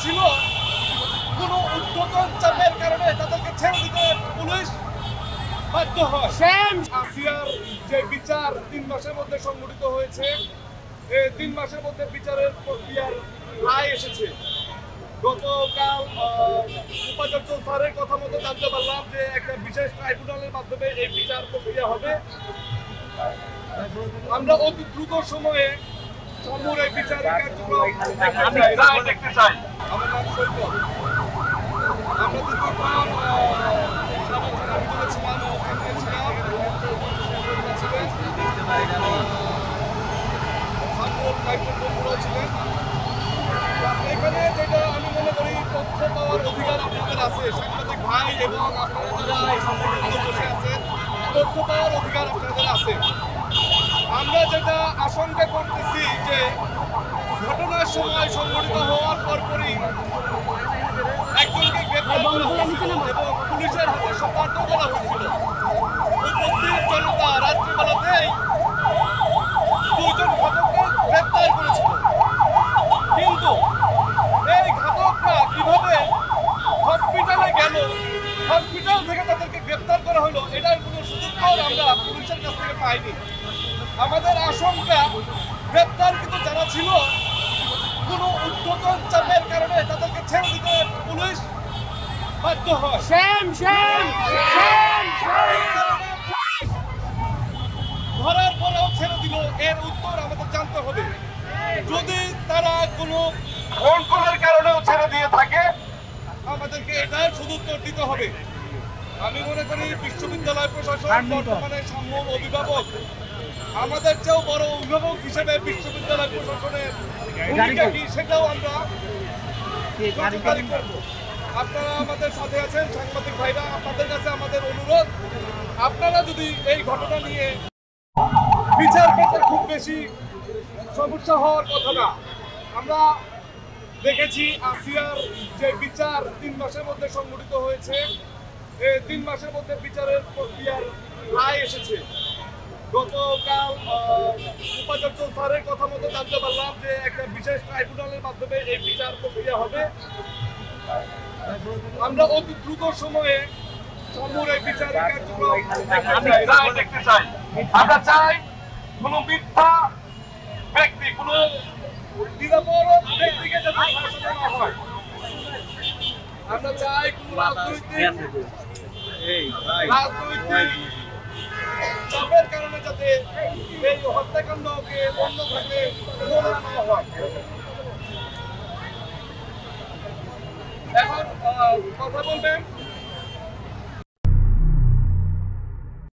ছিল কোনো ঊর্ধ্বতন চাপের কারণে তাদেরকে ছেড়ে দিতে পুলিশ বাধ্য হয়। আসিয়ার যে বিচার 3 মাসের মধ্যে সংগঠিত হয়েছে, এই 3 মাসের মধ্যে বিচারের প্রক্রিয়ার রায় এসেছে। গতকাল উপাচার্য স্যারের কথা মতো জানতে পারলাম যে একটা বিশেষ ট্রাইব্যুনালের মাধ্যমে এই বিচার প্রক্রিয়া হবে। আমরা অতি দ্রুত সময়ে সমূল এই বিচারের কার্যক্রম দেখতে চাই। আমার নাম সৈকত। আমরা দীর্ঘক্ষণ ছিলেন। এখানে যেটা আমি মনে করি তথ্য পাওয়ার অধিকার আপনাদের আছে, সাংবাদিক ভাই এবং আপনারা যারা বসে আছেন, তথ্য পাওয়ার অধিকার আপনাদের আছে। আমরা যেটা আশঙ্কা করতেছি যে ঘটনার সময় সংঘটিত হওয়ার পরপরই একজনকে গ্রেপ্তার করা হয়েছিল এবং পুলিশের হাতে সোপর্দ করা হয়েছিল। উপস্থিত জনতা রাত্রিবেলাতেই 2 জন ঘাতককে গ্রেপ্তার করেছিল। কিন্তু এই ঘাতকরা কিভাবে হসপিটালে গেল, হসপিটাল থেকে তাদেরকে গ্রেপ্তার করা হলো, এটার কোনো সুযোগ আমরা পুলিশের কাছ থেকে পাইনি। আমাদের আশঙ্কা গ্রেপ্তারকৃত যারা ছিল কোনো ঊর্ধ্বতন চাপের কারণে তাদেরকে ছেড়ে দিতে পুলিশ বাধ্য হয়। ধরার পরেও ছেড়ে দিল, এর উত্তর আমাদের জানতে হবে। যদি তারা কোনো ভয়ঙ্করের কারণেও ছেড়ে দিয়ে থাকে, আমাদেরকে এটার সুদুত্তর দিতে হবে। আমি মনে করি বিশ্ববিদ্যালয় প্রশাসন বর্তমানে সাম্যম অভিভাবক, আমাদের চেয়েও বড় অভিভাবক হিসেবে বিশ্ববিদ্যালয় প্রশাসনের ভূমিকা কি সেটাও আমরা করব। আপনারা আমাদের সাথে আছেন, সাংবাদিক ভাইরা, আপনাদের কাছে আমাদের অনুরোধ, আপনারা যদি এই ঘটনা নিয়ে বিচার পেতে খুব বেশি সমস্যা হওয়ার কথা না। আমরা দেখেছি আসিয়ার যে বিচার 3 মাসের মধ্যে সংগঠিত হয়েছে, এই 3 মাসের মধ্যে বিচারের প্রক্রিয়ার রায় এসেছে। গতকাল উপাচার্য স্যারের কথা মতো জানতে পারলাম যে একটা বিশেষ ট্রাইব্যুনালের মাধ্যমে এই বিচার প্রক্রিয়া হবে। আমরা অতি দ্রুত সময়ে সমূল এই বিচারের কার্যক্রম দেখতে চাই। আমরা চাই কোনো মিথ্যা ব্যক্তি, কোনো নিরাপরাধ ব্যক্তিকে যাতে ফাঁসানো না হয়। আমরা চাই কোনো রাজনৈতিক চাপের কারণে যাতে এই হত্যাকাণ্ডকে অন্যভাবে বলা না হয়। এখন কথা বলবেন